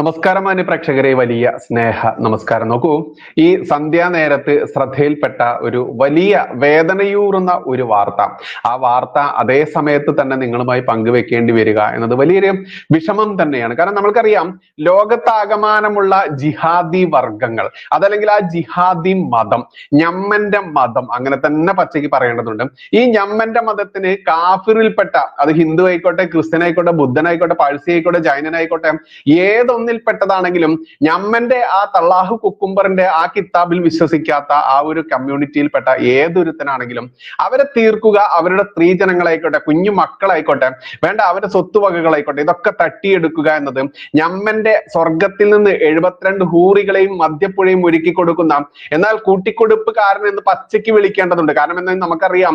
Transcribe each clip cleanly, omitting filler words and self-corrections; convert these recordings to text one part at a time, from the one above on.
നമസ്കാരം മാന്യ പ്രേക്ഷകരെ, വലിയ സ്നേഹ നമസ്കാരം. നോക്കൂ, ഈ സന്ധ്യാനേരത്ത് ശ്രദ്ധയിൽപ്പെട്ട ഒരു വലിയ വേദനയൂറുന്ന ഒരു വാർത്ത. ആ വാർത്ത അതേ സമയത്ത് തന്നെ നിങ്ങളുമായി പങ്കുവെക്കേണ്ടി വരിക എന്നത് വലിയൊരു വിഷമം തന്നെയാണ്. കാരണം നമ്മൾക്കറിയാം, ലോകത്താകമാനമുള്ള ജിഹാദി വർഗങ്ങൾ, അതല്ലെങ്കിൽ ആ ജിഹാദി മതം, ഞമ്മന്റെ മതം, അങ്ങനെ തന്നെ പച്ചയ്ക്ക് പറയേണ്ടതുണ്ട്. ഈ ഞമ്മന്റെ മതത്തിന് കാഫിറിൽപ്പെട്ട, അത് ഹിന്ദു ആയിക്കോട്ടെ, ക്രിസ്ത്യൻ ആയിക്കോട്ടെ, ബുദ്ധനായിക്കോട്ടെ, പാഴ്സി ആയിക്കോട്ടെ, ജൈനനായിക്കോട്ടെ, ഏതൊന്നിൽപ്പെട്ടതാണെങ്കിലും ഞമ്മന്റെ ആ തള്ളാഹു കുക്കുംബറിന്റെ ആ കിതാബിൽ വിശ്വസിക്കാത്ത ആ ഒരു കമ്മ്യൂണിറ്റിയിൽപ്പെട്ട ഏതൊരുത്തനാണെങ്കിലും അവരെ തീർക്കുക, അവരുടെ സ്ത്രീജനങ്ങളായിക്കോട്ടെ, കുഞ്ഞു മക്കളായിക്കോട്ടെ, വേണ്ട അവരുടെ സ്വത്തുവകകളായിക്കോട്ടെ, ഇതൊക്കെ തട്ടിയെടുക്കുക എന്നത് ഞമ്മന്റെ സ്വർഗത്തിൽ നിന്ന് 72 ഹൂറികളെയും മദ്യപ്പുഴയും ഒരുക്കി കൊടുക്കുന്ന, എന്നാൽ കൂട്ടിക്കൊടുപ്പുകാരൻ എന്ന് പച്ചയ്ക്ക് വിളിക്കേണ്ടതുണ്ട്. കാരണം എന്താ നമുക്കറിയാം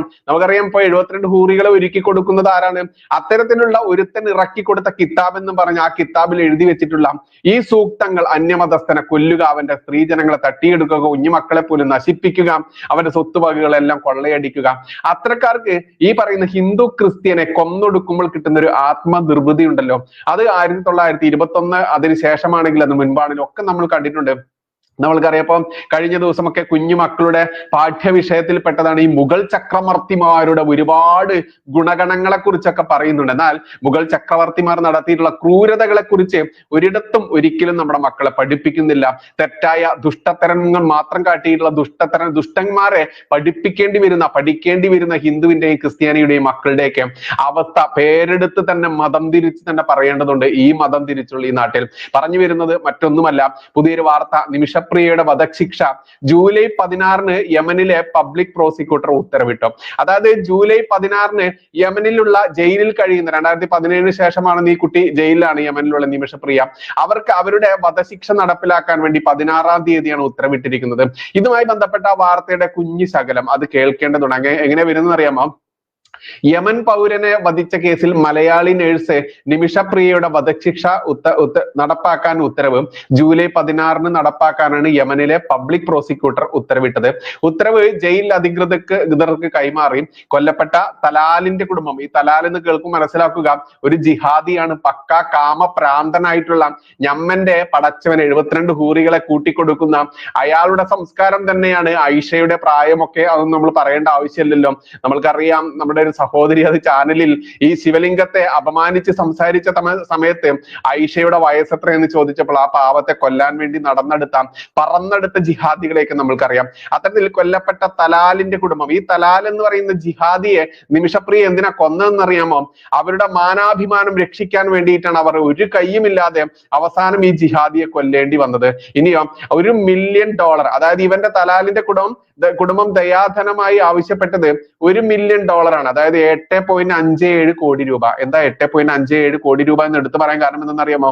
ഇപ്പൊ 72 ഹൂറികളെ ഒരുക്കി കൊടുക്കുന്നത് ആരാണ്? അത്തരത്തിലുള്ള ഒരുത്തൻ ഇറക്കി കൊടുത്ത കിതാബ് എന്ന് പറഞ്ഞ ആ കിതാബിൽ എഴുതി വെച്ചിട്ടുള്ള ഈ സൂക്തങ്ങൾ, അന്യമതസ്ഥനെ കൊല്ലുക, അവന്റെ സ്ത്രീജനങ്ങളെ തട്ടിയെടുക്കുക, കുഞ്ഞുമക്കളെ പോലും നശിപ്പിക്കുക, അവന്റെ സ്വത്തുവകകളെല്ലാം കൊള്ളയടിക്കുക, അത്രക്കാർക്ക് ഈ പറയുന്ന ഹിന്ദു ക്രിസ്ത്യനെ കൊന്നൊടുക്കുമ്പോൾ കിട്ടുന്ന ഒരു ആത്മനിർവൃതി ഉണ്ടല്ലോ, അത് 1921 അതിന് ശേഷമാണെങ്കിലും അത് മുൻപാണെങ്കിലും ഒക്കെ നമ്മൾ കണ്ടിട്ടുണ്ട്. നമ്മൾക്കറിയാം, കഴിഞ്ഞ ദിവസമൊക്കെ കുഞ്ഞു മക്കളുടെ പാഠ്യവിഷയത്തിൽ പെട്ടതാണ് ഈ മുഗൾ ചക്രവർത്തിമാരുടെ ഒരുപാട് ഗുണഗണങ്ങളെ കുറിച്ചൊക്കെ പറയുന്നുണ്ട്. എന്നാൽ മുഗൾ ചക്രവർത്തിമാർ നടത്തിയിട്ടുള്ള ക്രൂരതകളെ കുറിച്ച് ഒരിടത്തും ഒരിക്കലും നമ്മുടെ മക്കളെ പഠിപ്പിക്കുന്നില്ല. തെറ്റായ ദുഷ്ടത്തരങ്ങൾ മാത്രം കാട്ടിയിട്ടുള്ള ദുഷ്ടന്മാരെ പഠിക്കേണ്ടി വരുന്ന ഹിന്ദുവിന്റെയും ക്രിസ്ത്യാനിയുടെയും മക്കളുടെയൊക്കെ അവസ്ഥ പേരെടുത്ത് തന്നെ മതം തിരിച്ച് തന്നെ പറയേണ്ടതുണ്ട്. ഈ മതം തിരിച്ചുള്ള ഈ നാട്ടിൽ പറഞ്ഞു വരുന്നത് മറ്റൊന്നുമല്ല, പുതിയൊരു വാർത്ത. നിമിഷപ്രിയയുടെ വധശിക്ഷ ജൂലൈ 16 യമനിലെ പബ്ലിക് പ്രോസിക്യൂട്ടർ ഉത്തരവിട്ടു. അതായത് ജൂലൈ 16 യമനിലുള്ള ജയിലിൽ കഴിയുന്ന, 2017 ശേഷമാണ് ഈ കുട്ടി ജയിലിലാണ്, യമനിലുള്ള നിമിഷപ്രിയ. അവർക്ക് അവരുടെ വധശിക്ഷ നടപ്പിലാക്കാൻ വേണ്ടി 16-ാം തീയതിയാണ് ഉത്തരവിട്ടിരിക്കുന്നത്. ഇതുമായി ബന്ധപ്പെട്ട വാർത്തയുടെ കുഞ്ഞു ശകലം അത് കേൾക്കേണ്ടതുണ്ട്. എങ്ങനെ വരുന്നത് അറിയാമോ? യമൻ പൗരനെ വധിച്ച കേസിൽ മലയാളി നേഴ്സ് നിമിഷപ്രിയയുടെ വധശിക്ഷ നടപ്പാക്കാൻ ഉത്തരവ് ജൂലൈ 16 നടപ്പാക്കാനാണ് യമനിലെ പബ്ലിക് പ്രോസിക്യൂട്ടർ ഉത്തരവിട്ടത്. ഉത്തരവ് ജയിൽ അധികൃതർക്ക് കൈമാറി. കൊല്ലപ്പെട്ട തലാലിന്റെ കുടുംബം, ഈ തലാൽ എന്ന് കേൾക്കും മനസ്സിലാക്കുക, ഒരു ജിഹാദിയാണ്, പക്ക കാമപ്രാന്തനായിട്ടുള്ള ഞമ്മന്റെ പടച്ചവൻ 72 ഹൂറികളെ കൂട്ടിക്കൊടുക്കുന്ന അയാളുടെ സംസ്കാരം തന്നെയാണ്. ഐഷയുടെ പ്രായമൊക്കെ അതൊന്നും നമ്മൾ പറയേണ്ട ആവശ്യമില്ലല്ലോ. നമ്മൾക്കറിയാം, നമ്മുടെ ഒരു സഹോദരി അത് ചാനലിൽ ഈ ശിവലിംഗത്തെ അപമാനിച്ച് സംസാരിച്ച സമയത്ത് ഐഷയുടെ വയസ്സ് എത്രയെന്ന് ചോദിച്ചപ്പോൾ ആ പാവത്തെ കൊല്ലാൻ വേണ്ടി പറന്നെടുത്ത ജിഹാദികളെയൊക്കെ നമ്മൾക്കറിയാം. അത്തരത്തിൽ കൊല്ലപ്പെട്ട തലാലിന്റെ കുടുംബം, ഈ തലാൽ എന്ന് പറയുന്ന ജിഹാദിയെ നിമിഷപ്രിയ എന്തിനാ കൊന്നതെന്നറിയാമോ? അവരുടെ മാനാഭിമാനം രക്ഷിക്കാൻ വേണ്ടിയിട്ടാണ്. അവർ ഒരു കയ്യുമില്ലാതെ അവസാനം ഈ ജിഹാദിയെ കൊല്ലേണ്ടി വന്നത്. ഇനിയോ $1 മില്യൺ, അതായത് ഇവന്റെ തലാലിന്റെ കുടുംബം ദയാധനമായി ആവശ്യപ്പെട്ടത് $1 മില്യൺ ആണ്. അതായത് 8.57 കോടി രൂപ. എന്താ 8.57 കോടി രൂപ എന്ന് എടുത്തു പറയാൻ കാരണം എന്തെന്നറിയാമോ?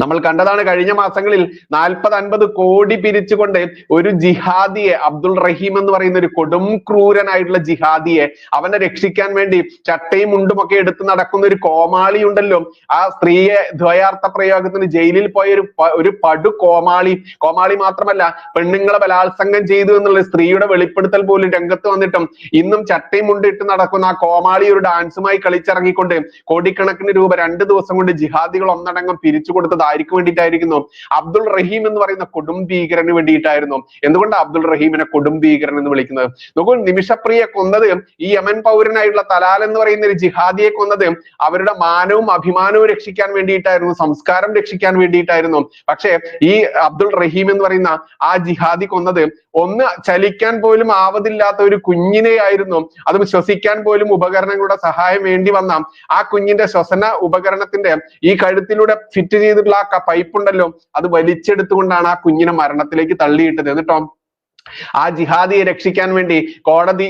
നമ്മൾ കണ്ടതാണ് കഴിഞ്ഞ മാസങ്ങളിൽ 40-50 കോടി പിരിച്ചുകൊണ്ട് ഒരു ജിഹാദിയെ, അബ്ദുൾ റഹീം എന്ന് പറയുന്ന ഒരു കൊടും ക്രൂരനായിട്ടുള്ള ജിഹാദിയെ, അവനെ രക്ഷിക്കാൻ വേണ്ടി ചട്ടയും മുണ്ടും ഒക്കെ എടുത്ത് നടക്കുന്ന ഒരു കോമാളി ഉണ്ടല്ലോ, ആ സ്ത്രീയെ ദ്വയാർത്ഥ പ്രയോഗത്തിന് ജയിലിൽ പോയ ഒരു പടു കോമാളി മാത്രമല്ല, പെണ്ണുങ്ങളെ ബലാത്സംഗം ചെയ്തു എന്നുള്ള സ്ത്രീയുടെ വെളിപ്പെടുത്തൽ പോലും രംഗത്ത് വന്നിട്ടും ഇന്നും ചട്ടയും മുണ്ടും ഇട്ട് നടക്കുന്ന ആ കോമാളി ഒരു ഡാൻസുമായി കളിച്ചിറങ്ങിക്കൊണ്ട് കോടിക്കണക്കിന് രൂപ 2 ദിവസം കൊണ്ട് ജിഹാദികൾ ഒന്നടങ്കം പിരിച്ചു കൊടുത്തത് ആർക്ക് വേണ്ടിയിട്ടായിരുന്നു? അബ്ദുൾ റഹീം എന്ന് പറയുന്ന കൊടും ഭീകരന് വേണ്ടിയിട്ടായിരുന്നു. എന്തുകൊണ്ടാണ് അബ്ദുൾ റഹീമിനെ കൊടും ഭീകരൻ എന്ന് വിളിക്കുന്നത്? നോക്കൂ, നിമിഷപ്രിയെ കൊന്നത്, ഈ യമൻ പൗരനായിട്ടുള്ള തലാൽ എന്ന് പറയുന്ന ഒരു ജിഹാദിയെ കൊന്നത് അവരുടെ മാനവും അഭിമാനവും രക്ഷിക്കാൻ വേണ്ടിയിട്ടായിരുന്നു, സംസ്കാരം രക്ഷിക്കാൻ വേണ്ടിയിട്ടായിരുന്നു. പക്ഷേ ഈ അബ്ദുൾ റഹീം എന്ന് പറയുന്ന ആ ജിഹാദി കൊന്നത് ഒന്ന് ചലിക്കാൻ പോലും ആവതില്ലാത്ത ഒരു കുഞ്ഞിനെയായിരുന്നു. അതും ശ്വസിക്കാൻ പോലും ഉപകരണങ്ങളുടെ സഹായം വേണ്ടി വന്ന ആ കുഞ്ഞിന്റെ ശ്വസന ഉപകരണത്തിന്റെ ഈ കഴുത്തിലൂടെ ഫിറ്റ് ചെയ്തിട്ടുള്ള ആ പൈപ്പ് ഉണ്ടല്ലോ, അത് വലിച്ചെടുത്തുകൊണ്ടാണ് ആ കുഞ്ഞിനെ മരണത്തിലേക്ക് തള്ളിയിട്ടത്. എന്നിട്ടോ ആ ജിഹാദിയെ രക്ഷിക്കാൻ വേണ്ടി കോടതി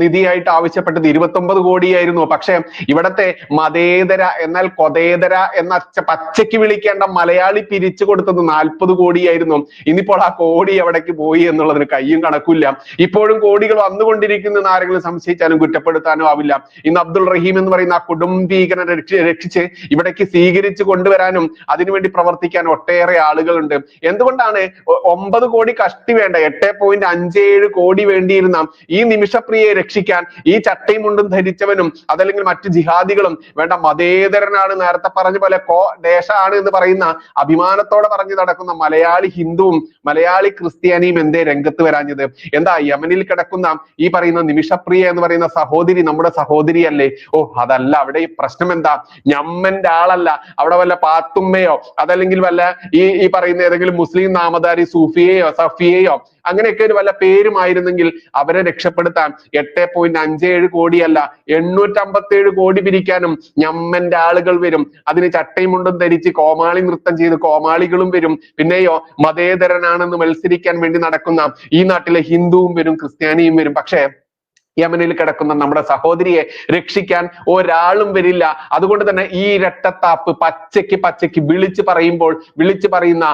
നിധിയായിട്ട് ആവശ്യപ്പെട്ടത് 29 കോടിയായിരുന്നു. പക്ഷെ ഇവിടത്തെ മതേതര എന്നാൽ കൊതേതര എന്ന പച്ചയ്ക്ക് വിളിക്കേണ്ട മലയാളി പിരിച്ചു കൊടുത്തത് 40 കോടിയായിരുന്നു. ഇന്നിപ്പോൾ ആ കോടി എവിടേക്ക് പോയി എന്നുള്ളതിന് കയ്യും കണക്കില്ല. ഇപ്പോഴും കോടികൾ വന്നുകൊണ്ടിരിക്കുന്ന ആരെങ്കിലും സംശയിച്ചാലും കുറ്റപ്പെടുത്താനും ആവില്ല. ഇന്ന് അബ്ദുൾ റഹീം എന്ന് പറയുന്ന ആ കുടുംബീകരനെ രക്ഷിച്ച് ഇവിടേക്ക് സ്വീകരിച്ചു കൊണ്ടുവരാനും അതിനുവേണ്ടി പ്രവർത്തിക്കാൻ ഒട്ടേറെ ആളുകളുണ്ട്. എന്തുകൊണ്ടാണ് 9 കോടി കഷ്ടി വേണ്ട, 8.57 കോടി വേണ്ടിയിരുന്ന ഈ നിമിഷപ്രിയയെ രക്ഷിക്കാൻ ഈ ചട്ടയും മുണ്ടും ധരിച്ചവനും അതല്ലെങ്കിൽ മറ്റു ജിഹാദികളും വേണ്ട മതേതരനാണ്, നേരത്തെ പറഞ്ഞ പോലെ ദേശാണ് എന്ന് പറയുന്ന അഭിമാനത്തോടെ പറഞ്ഞു നടക്കുന്ന മലയാളി ഹിന്ദുവും മലയാളി ക്രിസ്ത്യാനിയും എന്തേ രംഗത്ത് വരാഞ്ഞത്? എന്താ യമനിൽ കിടക്കുന്ന ഈ പറയുന്ന നിമിഷപ്രിയ എന്ന് പറയുന്ന സഹോദരി നമ്മുടെ സഹോദരിയല്ലേ? ഓ അതല്ല, അവിടെ ഈ പ്രശ്നം എന്താ? ഞമ്മന്റെ ആളല്ല, അവിടെ വല്ല പാത്തുമ്മയോ അതല്ലെങ്കിൽ വല്ല ഈ പറയുന്ന ഏതെങ്കിലും മുസ്ലിം നാമധാരി സൂഫിയെയോ സഫിയെയോ അങ്ങനെയൊക്കെ ഒരു വല്ല പേരുമായിരുന്നെങ്കിൽ അവരെ രക്ഷപ്പെടുത്താൻ 8.57 കോടിയല്ല 857 കോടി പിരിക്കാനും ഞമ്മന്റെ ആളുകൾ വരും. അതിന് ചട്ടയും മുണ്ടും ധരിച്ച് കോമാളി നൃത്തം ചെയ്ത് കോമാളികളും വരും. പിന്നെയോ മതേതരനാണെന്ന് മത്സരിക്കാൻ വേണ്ടി നടക്കുന്ന ഈ നാട്ടിലെ ഹിന്ദുവും വരും, ക്രിസ്ത്യാനിയും വരും. പക്ഷേ യമനിൽ കിടക്കുന്ന നമ്മുടെ സഹോദരിയെ രക്ഷിക്കാൻ ഒരാളും വരില്ല. അതുകൊണ്ട് തന്നെ ഈ ഇരട്ടത്താപ്പ് പച്ചയ്ക്ക് വിളിച്ചു പറയുന്ന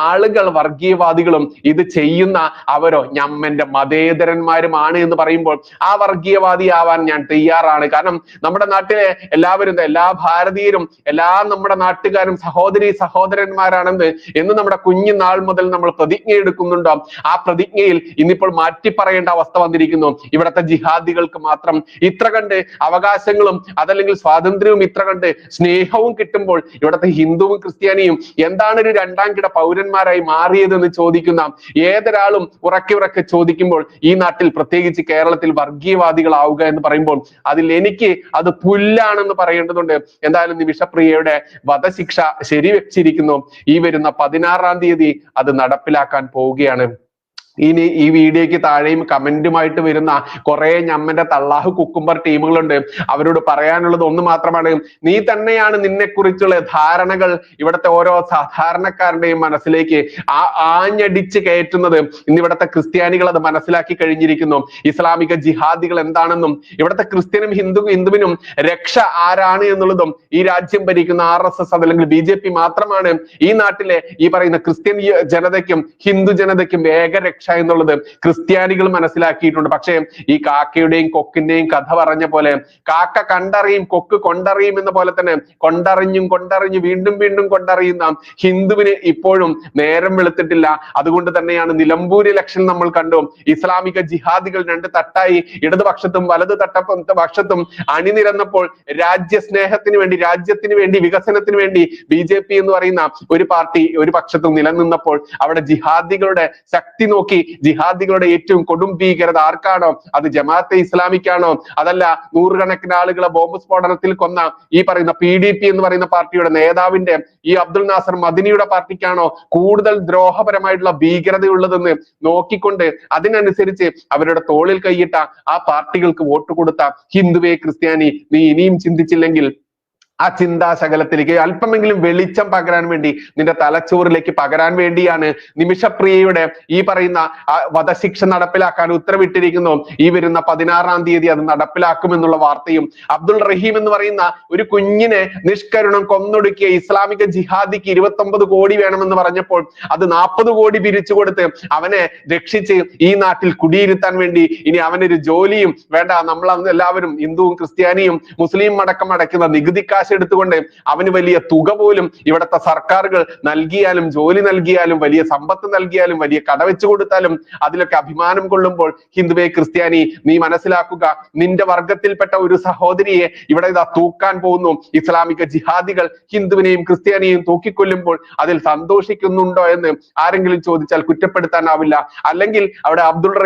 ആളുകൾ വർഗീയവാദികളും ഇത് ചെയ്യുന്ന അവരോ ഞമ്മന്റെ മതേതരന്മാരുമാണ് എന്ന് പറയുമ്പോൾ ആ വർഗീയവാദിയാവാൻ ഞാൻ തയ്യാറാണ്. കാരണം നമ്മുടെ നാട്ടിലെ എല്ലാവരും, എല്ലാ ഭാരതീയരും, എല്ലാ നമ്മുടെ നാട്ടുകാരും സഹോദരന്മാരാണെന്ന് എന്ന് നമ്മുടെ കുഞ്ഞുനാൾ മുതൽ നമ്മൾ പ്രതിജ്ഞ എടുക്കുന്നുണ്ടോ? ആ പ്രതിജ്ഞയിൽ ഇന്നിപ്പോൾ മാറ്റി പറയേണ്ട അവസ്ഥ വന്നിരിക്കുന്നു. ഇവിടുത്തെ ജിഹാദികൾക്ക് മാത്രം ഇത്ര കണ്ട് അവകാശങ്ങളും അതല്ലെങ്കിൽ സ്വാതന്ത്ര്യവും ഇത്ര കണ്ട് സ്നേഹവും കിട്ടുമ്പോൾ ഇവിടുത്തെ ഹിന്ദുവും ക്രിസ്ത്യാനിയും എന്താണ് ഒരു രണ്ടാം കിട പൗരന്മാരായി മാറിയതെന്ന് ചോദിക്കുന്ന ഏതൊരാളും ഉറക്കെ ചോദിക്കുമ്പോൾ ഈ നാട്ടിൽ പ്രത്യേകിച്ച് കേരളത്തിൽ വർഗീയവാദികളാവുക എന്ന് പറയുമ്പോൾ അതിൽ എനിക്ക് അത് പുല്ലാണെന്ന് പറയേണ്ടതുണ്ട്. എന്തായാലും നിമിഷപ്രിയയുടെ വധശിക്ഷ ശരിവെച്ചിരിക്കുന്നു. ഈ വരുന്ന 16-ാം തീയതി അത് നടപ്പിലാക്കാൻ പോവുകയാണ്. ഇനി ഈ വീഡിയോയ്ക്ക് താഴെയും കമന്റുമായിട്ട് വരുന്ന കുറെ ഞമ്മന്റെ തള്ളാഹു കുക്കുംബർ ടീമുകളുണ്ട്. അവരോട് പറയാനുള്ളത് ഒന്ന് മാത്രമാണ്, നീ തന്നെയാണ് നിന്നെ കുറിച്ചുള്ള ധാരണകൾ ഇവിടുത്തെ ഓരോ സാധാരണക്കാരന്റെയും മനസ്സിലേക്ക് ആഞ്ഞടിച്ച് കയറ്റുന്നത്. ഇന്നിവിടുത്തെ ക്രിസ്ത്യാനികൾ അത് മനസ്സിലാക്കി കഴിഞ്ഞിരിക്കുന്നു. ഇസ്ലാമിക ജിഹാദികൾ എന്താണെന്നും ഇവിടുത്തെ ക്രിസ്ത്യനും ഹിന്ദുവിനും രക്ഷ ആരാണ് എന്നുള്ളതും ഈ രാജ്യം ഭരിക്കുന്ന RSS അതല്ലെങ്കിൽ BJP മാത്രമാണ് ഈ നാട്ടിലെ ഈ പറയുന്ന ക്രിസ്ത്യൻ ജനതയ്ക്കും ഹിന്ദു ജനതയ്ക്കും ഏകരക്ഷ എന്നുള്ളത് ക്രിസ്ത്യാനികൾ മനസ്സിലാക്കിയിട്ടുണ്ട്. പക്ഷേ ഈ കാക്കയുടെയും കൊക്കിന്റെയും കഥ പറഞ്ഞ പോലെ കാക്ക കണ്ടറിയും കൊക്ക് കൊണ്ടറിയും എന്ന പോലെ തന്നെ കൊണ്ടറിഞ്ഞു വീണ്ടും കൊണ്ടറിയുന്ന ഹിന്ദുവിന് ഇപ്പോഴും നേരം വെളുത്തിട്ടില്ല. അതുകൊണ്ട് തന്നെയാണ് നിലമ്പൂർ ഇലക്ഷൻ നമ്മൾ കണ്ടു. ഇസ്ലാമിക ജിഹാദികൾ രണ്ട് തട്ടായി ഇടതുപക്ഷത്തും വലതു പക്ഷത്തും അണിനിരന്നപ്പോൾ രാജ്യസ്നേഹത്തിന് വേണ്ടി രാജ്യത്തിന് വേണ്ടി വികസനത്തിന് വേണ്ടി BJP എന്ന് പറയുന്ന ഒരു പാർട്ടി ഒരു പക്ഷത്തും നിലനിന്നപ്പോൾ അവിടെ ജിഹാദികളുടെ ശക്തി നോക്കി ജിഹാദികളുടെ ഏറ്റവും കൊടും ഭീകരത ആർക്കാണോ അത് ജമാഅത്തെ ഇസ്ലാമിക്കാണോ അതല്ല നൂറുകണക്കിന് ആളുകളെ ബോംബ് സ്ഫോടനത്തിൽ കൊന്ന ഈ പറയുന്ന PDP എന്ന് പറയുന്ന പാർട്ടിയുടെ നേതാവിന്റെ ഈ അബ്ദുൽ നാസർ മദിനിയുടെ പാർട്ടിക്കാണോ കൂടുതൽ ദ്രോഹപരമായിട്ടുള്ള ഭീകരതയുള്ളതെന്ന് നോക്കിക്കൊണ്ട് അതിനനുസരിച്ച് അവരുടെ തോളിൽ കൈയിട്ട ആ പാർട്ടികൾക്ക് വോട്ട് കൊടുത്ത ഹിന്ദുവേ ക്രിസ്ത്യാനി നീ ഇനിയും ചിന്തിച്ചില്ലെങ്കിൽ ആ ചിന്താശകലത്തിലേക്ക് അല്പമെങ്കിലും വെളിച്ചം പകരാൻ വേണ്ടി നിന്റെ തലച്ചോറിലേക്ക് പകരാൻ വേണ്ടിയാണ് നിമിഷപ്രിയയുടെ ഈ പറയുന്ന വധശിക്ഷ നടപ്പിലാക്കാൻ ഉത്തരവിട്ടിരിക്കുന്നു. ഈ വരുന്ന 16-ാം തീയതി അത് നടപ്പിലാക്കുമെന്നുള്ള വാർത്തയും അബ്ദുൾ റഹീം എന്ന് പറയുന്ന ഒരു കുഞ്ഞിനെ നിഷ്കരുണം കൊന്നൊടുക്കിയ ഇസ്ലാമിക ജിഹാദിക്ക് 29 കോടി വേണമെന്ന് പറഞ്ഞപ്പോൾ അത് 40 കോടി പിരിച്ചു കൊടുത്ത് അവനെ രക്ഷിച്ച് ഈ നാട്ടിൽ കുടിയിരുത്താൻ വേണ്ടി ഇനി അവനൊരു ജോലിയും വേണ്ട. നമ്മൾ എല്ലാവരും ഹിന്ദുവും ക്രിസ്ത്യാനിയും മുസ്ലിം അടക്കം അടയ്ക്കുന്ന നികുതി കാശ് എടുത്തുകൊണ്ട് അവന് വലിയ തുക പോലും ഇവിടുത്തെ സർക്കാരുകൾ നൽകിയാലും ജോലി നൽകിയാലും വലിയ സമ്പത്ത് നൽകിയാലും വലിയ കടവെച്ചു കൊടുത്താലും അതിലൊക്കെ അഭിമാനം കൊള്ളുമ്പോൾ ഹിന്ദുവേ ക്രിസ്ത്യാനി നീ മനസ്സിലാക്കുക, നിന്റെ വർഗത്തിൽപ്പെട്ട ഒരു സഹോദരിയെ ഇവിടെ ഇതാ തൂക്കാൻ പോകുന്നു. ഇസ്ലാമിക ജിഹാദികൾ ഹിന്ദുവിനെയും ക്രിസ്ത്യാനിയെയും തൂക്കിക്കൊല്ലുമ്പോൾ അതിൽ സന്തോഷിക്കുന്നുണ്ടോ എന്ന് ആരെങ്കിലും ചോദിച്ചാൽ കുറ്റപ്പെടുത്താനാവില്ല. അല്ലെങ്കിൽ അവിടെ അബ്ദുൾ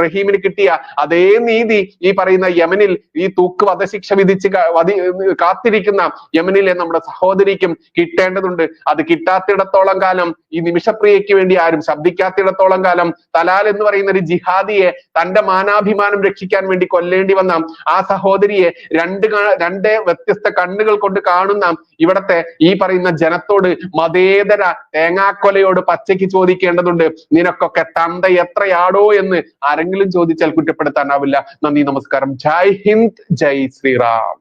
റഹീമിന് കിട്ടിയ അതേ നീതി ഈ പറയുന്ന യമനിൽ ഈ തൂക്ക് വധശിക്ഷ വിധിച്ച് കാത്തിരിക്കുന്ന യമനിലെ നമ്മുടെ സഹോദരിക്കും കിട്ടേണ്ടതുണ്ട്. അത് കിട്ടാത്തിടത്തോളം കാലം ഈ നിമിഷപ്രിയയ്ക്ക് വേണ്ടി ആരും ശബ്ദിക്കാത്തിടത്തോളം കാലം തലാൽ എന്ന് പറയുന്ന ഒരു ജിഹാദിയെ തന്റെ മാനാഭിമാനം രക്ഷിക്കാൻ വേണ്ടി കൊല്ലേണ്ടി വന്ന ആ സഹോദരിയെ രണ്ട് വ്യത്യസ്ത കണ്ണുകൾ കൊണ്ട് കാണുന്ന ഇവിടത്തെ ഈ പറയുന്ന ജനത്തോട് മതേതര തേങ്ങാക്കൊലയോട് പച്ചയ്ക്ക് ചോദിക്കേണ്ടതുണ്ട്, നിനക്കൊക്കെ തന്ത എത്രയാടോ എന്ന് ആരെങ്കിലും ചോദിച്ചാൽ കുറ്റപ്പെടുത്താനാവില്ല. നന്ദി, നമസ്കാരം. ജയ് ഹിന്ദ്, ജയ് ശ്രീറാം.